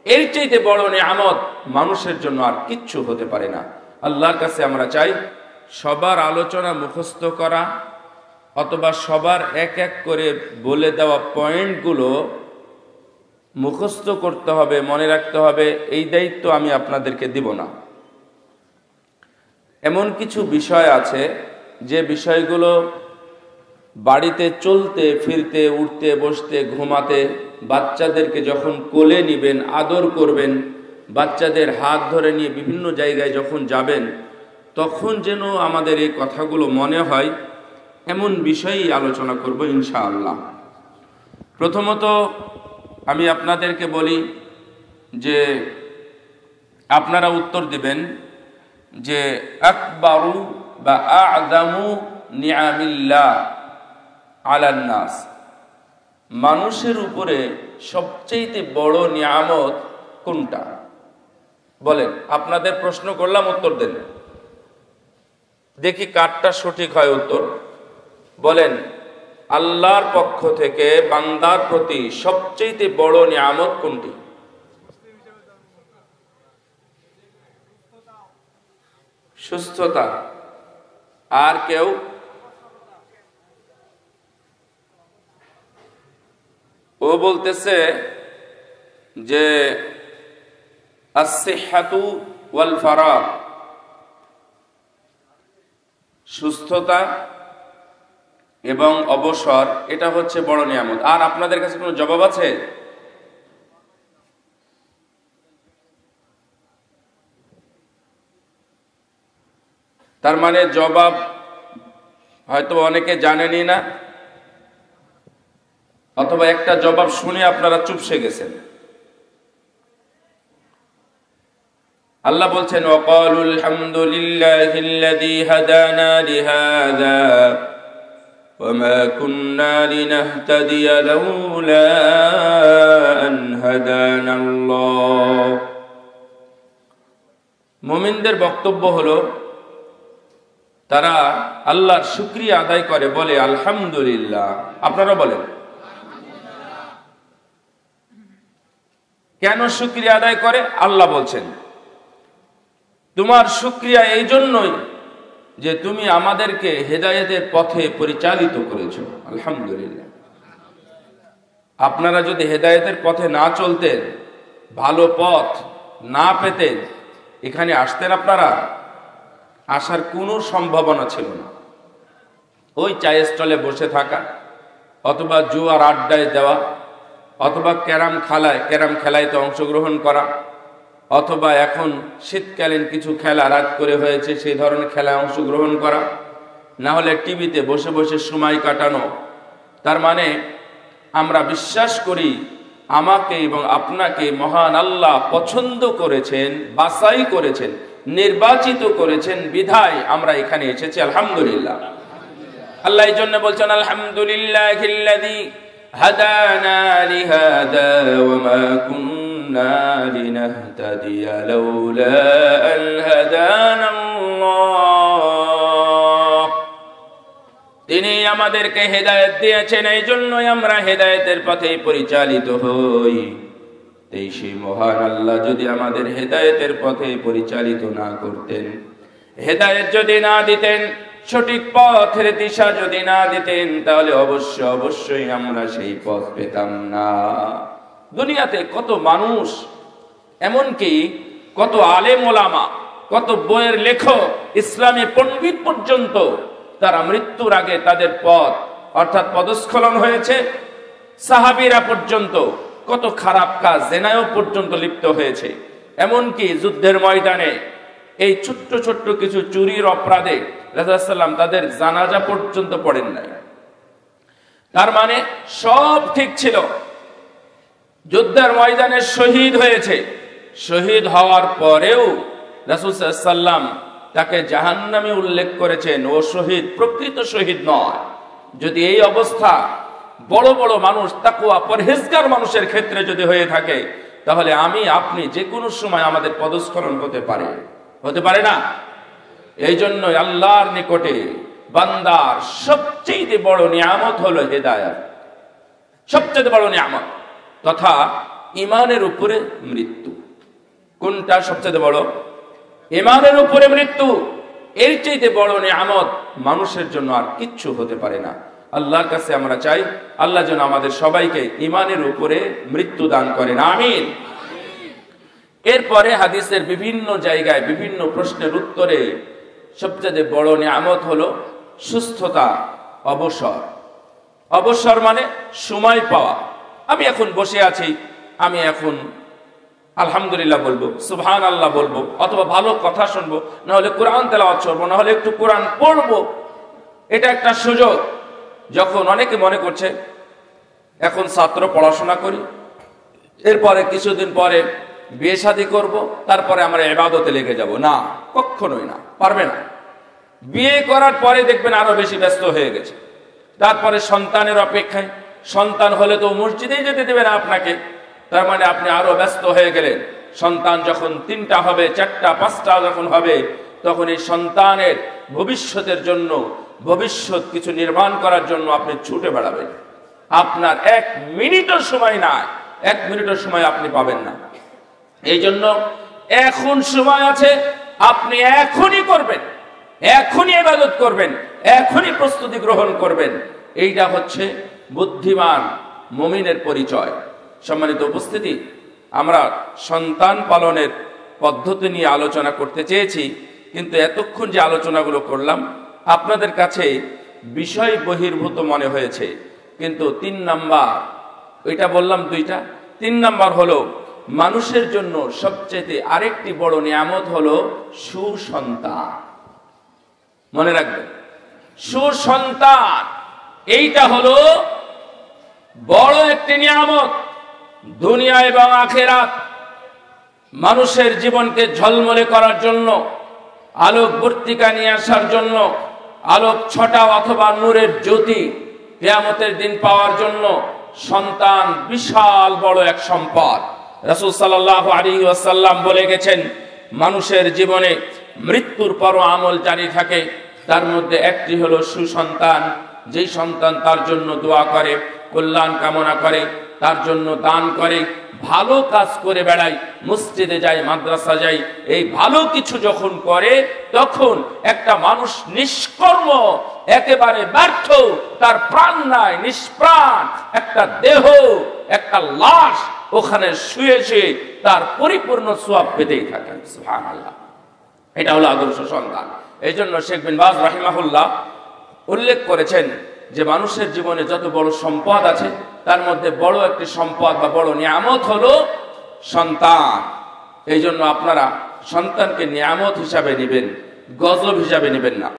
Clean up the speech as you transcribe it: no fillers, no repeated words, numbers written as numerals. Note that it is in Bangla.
এর চাইতে বড় নিয়ামত মানুষের জন্য আর কিচ্ছু হতে পারে না। আল্লাহর কাছে আমরা চাই সবার আলোচনা মুখস্থ করা অথবা সবার এক এক করে বলে দেওয়া পয়েন্টগুলো মুখস্থ করতে হবে, মনে রাখতে হবে, এই দায়িত্ব আমি আপনাদেরকে দিব না। এমন কিছু বিষয় আছে যে বিষয়গুলো বাড়িতে চলতে ফিরতে, উঠতে বসতে, ঘুমাতে, বাচ্চাদেরকে যখন কোলে নিবেন, আদর করবেন, বাচ্চাদের হাত ধরে নিয়ে বিভিন্ন জায়গায় যখন যাবেন, তখন যেন আমাদের এই কথাগুলো মনে হয়, এমন বিষয়ই আলোচনা করব ইনশাআল্লাহ। প্রথমত আমি আপনাদেরকে বলি যে আপনারা উত্তর দিবেন যে আকবারু বা আ'যামু নিআমিল্লাহ আলান নাস, মানুষের উপরে সবচেয়ে বড় নিয়ামত কোনটা? বলেন, আপনাদের প্রশ্ন করলাম, উত্তর দেন। দেখি কারটা সঠিক হয় উত্তর। বলেন, আল্লাহর পক্ষ থেকে বান্দার প্রতি সবচেয়ে বড় নিয়ামত কোনটি? সুস্থতা। আর কেউ? ও বলতেছে যে as-sihhatu wal faragh, সুস্থতা এবং অবসর, এটা হচ্ছে বড় নিয়ামত। আর আপনাদের কাছে কোনো জবাব আছে? তার মানে জবাব হয়তো অনেকে জানেনই না, অথবা একটা জবাব শুনে আপনারা চুপসে গেছেন। আল্লাহ বলছেন ওয়াকালুল হামদুলিল্লাহিল্লাযী হাদানা লিহাযা ওয়ামা কুন্না লিনাহতাদিয়া লাউলা আন হাদানাল্লাহ। মুমিনদের বক্তব্য হলো তারা আল্লাহর শুকরিয়া আদায় করে, বলে আলহামদুলিল্লাহ। আপনারা বলেন কেন শুকরিয়া আদায় করে? আল্লাহ বলছেন তোমার শুকরিয়া এই জন্যই যে তুমি আমাদেরকে হেদায়েতের পথে পরিচালিত করেছো। আলহামদুলিল্লাহ। আপনারা যদি হেদায়েতের পথে না চলতেন, ভালো পথ না পেতেন, এখানে আসতেন? আপনারা আসার কোনো সম্ভাবনা ছিল না। ওই চায়ের স্টলে বসে থাকা, অথবা জুয়ার আড্ডায় দেওয়া, অথবা ক্যারাম খেলায় অংশগ্রহণ করা, অথবা এখন শীতকালীন কিছু খেলা রাত করে হয়েছে সেই ধরনের খেলায় অংশগ্রহণ করা, না হলে টিভিতে বসে বসে সময় কাটানো। তার মানে আমরা বিশ্বাস করি আমাকে এবং আপনাকে মহান আল্লাহ পছন্দ করেছেন, বাছাই করেছেন, নির্বাচিত করেছেন, বিধায় আমরা এখানে এসেছি। আলহামদুলিল্লাহ। আল্লাহ এই জন্য বলছেন আলহামদুলিল্লাহিল্লাযী হাদানা লিহাযা ওয়ামা কুন্না লিনাহতাদিয়া লাউলা আন হাদানাল্লাহ। তিনি আমাদেরকে হেদায়েত দিয়েছেন, এই জন্যই আমরা হেদায়েতের পথে পরিচালিত হই। এই সেই মহান আল্লাহ যদি আমাদের হেদায়েতের পথে পরিচালিত না করতেন, হেদায়েত যদি না দিতেন, সঠিক পথের দিশা যদি না দিতেন, তাহলে অবশ্যই আমরা সেই পথ পেতাম না। দুনিয়াতে কত মানুষ, এমনকি কত আলেম ওলামা, কত বইয়ের লেখক, ইসলামী পণ্ডিত পর্যন্ত তারা মৃত্যুর আগে তাদের পথ অর্থাৎ পদস্খলন হয়েছে। সাহাবীরা পর্যন্ত কত খারাপ কাজ, জেনায়ও পর্যন্ত লিপ্ত হয়েছে। এমনকি যুদ্ধের ময়দানে এই ছোট্ট ছোট্ট কিছু চুরির অপরাধে রাসূলুল্লাহ সাল্লাল্লাহু আলাইহি ওয়াসাল্লাম তাদের জানাজা পর্যন্ত পড়েন নাই। তার মানে সব ঠিক ছিল। যুদ্ধের ময়দানে শহীদ হয়েছে, শহীদ হওয়ার পরেও রাসূল সাল্লাল্লাহু আলাইহি ওয়াসাল্লাম তাকে জাহান্নামে উল্লেখ করেছেন, ও শহীদ, প্রকৃত শহীদ নয়। যদি এই অবস্থা বড় বড় মানুষ, তাকওয়া পরহেজগার মানুষের ক্ষেত্রে যদি হয়ে থাকে, তাহলে আমি আপনি যে কোনো সময় আমাদের পদস্খলন হতে পারে না। এই জন্য আল্লাহর নিকটে বান্দার সবচেয়ে বড় নিয়ামত হলো হেদায়েত, সবচেয়ে বড় নিয়ামত। তথা ইমানের উপরে মৃত্যু। কোনটা সবচেয়ে বড়? ইমানের উপরে মৃত্যু। এর চাইতে বড় নিয়ামত মানুষের জন্য আর কিচ্ছু হতে পারে না। আল্লাহর কাছে আমরা চাই আল্লাহ যেন আমাদের সবাইকে ইমানের উপরে মৃত্যু দান করেন, আমিন। এরপরে হাদিসের বিভিন্ন জায়গায় বিভিন্ন প্রশ্নের উত্তরে সবচেয়ে বড় নিয়ামত হলো সুস্থতা, অবসর। অবসর মানে সময় পাওয়া। আমি এখন বসে আছি, আমি এখন আলহামদুলিল্লাহ বলবো, সুবহানাল্লাহ বলবো, অথবা ভালো কথা শুনবো, না হলে কোরআন তেলাওয়াত করবো, না হলে একটু কোরআন পড়বো। এটা একটা সুযোগ। যখন অনেকে মনে করছে এখন ছাত্র, পড়াশোনা করি, এরপরে কিছুদিন পরে বিয়ে শাদী করবো, তারপরে আমরা ইবাদতে লেগে যাব, না, কখনোই না, পারবে না। বিয়ে করার পরে দেখবেন আরো বেশি ব্যস্ত হয়ে গেছে। তারপরে সন্তানের অপেক্ষায়, সন্তান হলে তো মসজিদেই যেতে দেবে না আপনাকে, তার মানে আপনি আরো ব্যস্ত হয়ে গেলেন। সন্তান যখন 3টা হবে, 4টা 5টা যখন হবে, তখন এই সন্তানের ভবিষ্যতের জন্য, ভবিষ্যৎ কিছু নির্মাণ করার জন্য আপনি ছুটে বেড়াবেন। আপনার 1 মিনিটও সময় নাই, 1 মিনিটও সময় আপনি পাবেন না। এই জন্য এখন সময় আছে, আপনি এখনই করবেন, এখনই ইবাদত করবেন, এখনই প্রস্তুতি গ্রহণ করবেন। এইটা হচ্ছে বুদ্ধিমান মুমিনের পরিচয়। সম্মানিত উপস্থিতি, আমরা সন্তান পালনের পদ্ধতি নিয়ে আলোচনা করতে চেয়েছি, কিন্তু এতক্ষণ যে আলোচনাগুলো করলাম আপনাদের কাছে বিষয় বহির্ভূত মনে হয়েছে। কিন্তু 3 নাম্বার, ওইটা বললাম 2টা, 3 নাম্বার হলো মানুষের জন্য সবচেয়ে আরেকটি বড় নিয়ামত হলো সুসন্তান। মনে রাখবেন, সুসন্তান এইটা হলো বড় একটি নিয়ামত। দুনিয়া এবং আখিরাত মানুষের জীবনকে ঝলমলে করার জন্য, আলোক বর্তিকা নিয়ে আসার জন্য, আলোক ছটা অথবা নূরের জ্যোতি কিয়ামতের দিন পাওয়ার জন্য সন্তান বিশাল বড় এক সম্পদ। রাসূল সাল্লাল্লাহু আলাইহি ওয়াসাল্লাম বলে গেছেন, মানুষের জীবনে মৃত্যুর পরও আমল জারি থাকে, তার মধ্যে একটি হলো সুসন্তান। যেই সন্তান তার জন্য দোয়া করে, কল্যাণ কামনা করে, তার জন্য দান করে, ভালো কাজ করে বেড়ায়, মসজিদে যায়, মাদ্রাসা যায়, এই ভালো কিছু যখন করে, তখন একটা মানুষ নিষ্কর্ম, একেবারে ব্যর্থ, তার প্রাণ নাই, নিষ্প্রাণ একটা দেহ, একটা লাশ ওখানে শুয়ে শুয়ে তার পরিপূর্ণ সওয়াব পেতেই থাকেন। সুবহানাল্লাহ। এটা হলো আদর্শ সন্তান। এই জন্য শেখ বিন বাজ রাহিমাহুল্লাহ উল্লেখ করেছেন যে মানুষের জীবনে যত বড় সম্পদ আছে, তার মধ্যে বড় একটি সম্পদ বা বড় নিয়ামত হলো সন্তান। এই জন্য আপনারা সন্তানকে নিয়ামত হিসাবে নেবেন, গজব হিসাবে নেবেন না।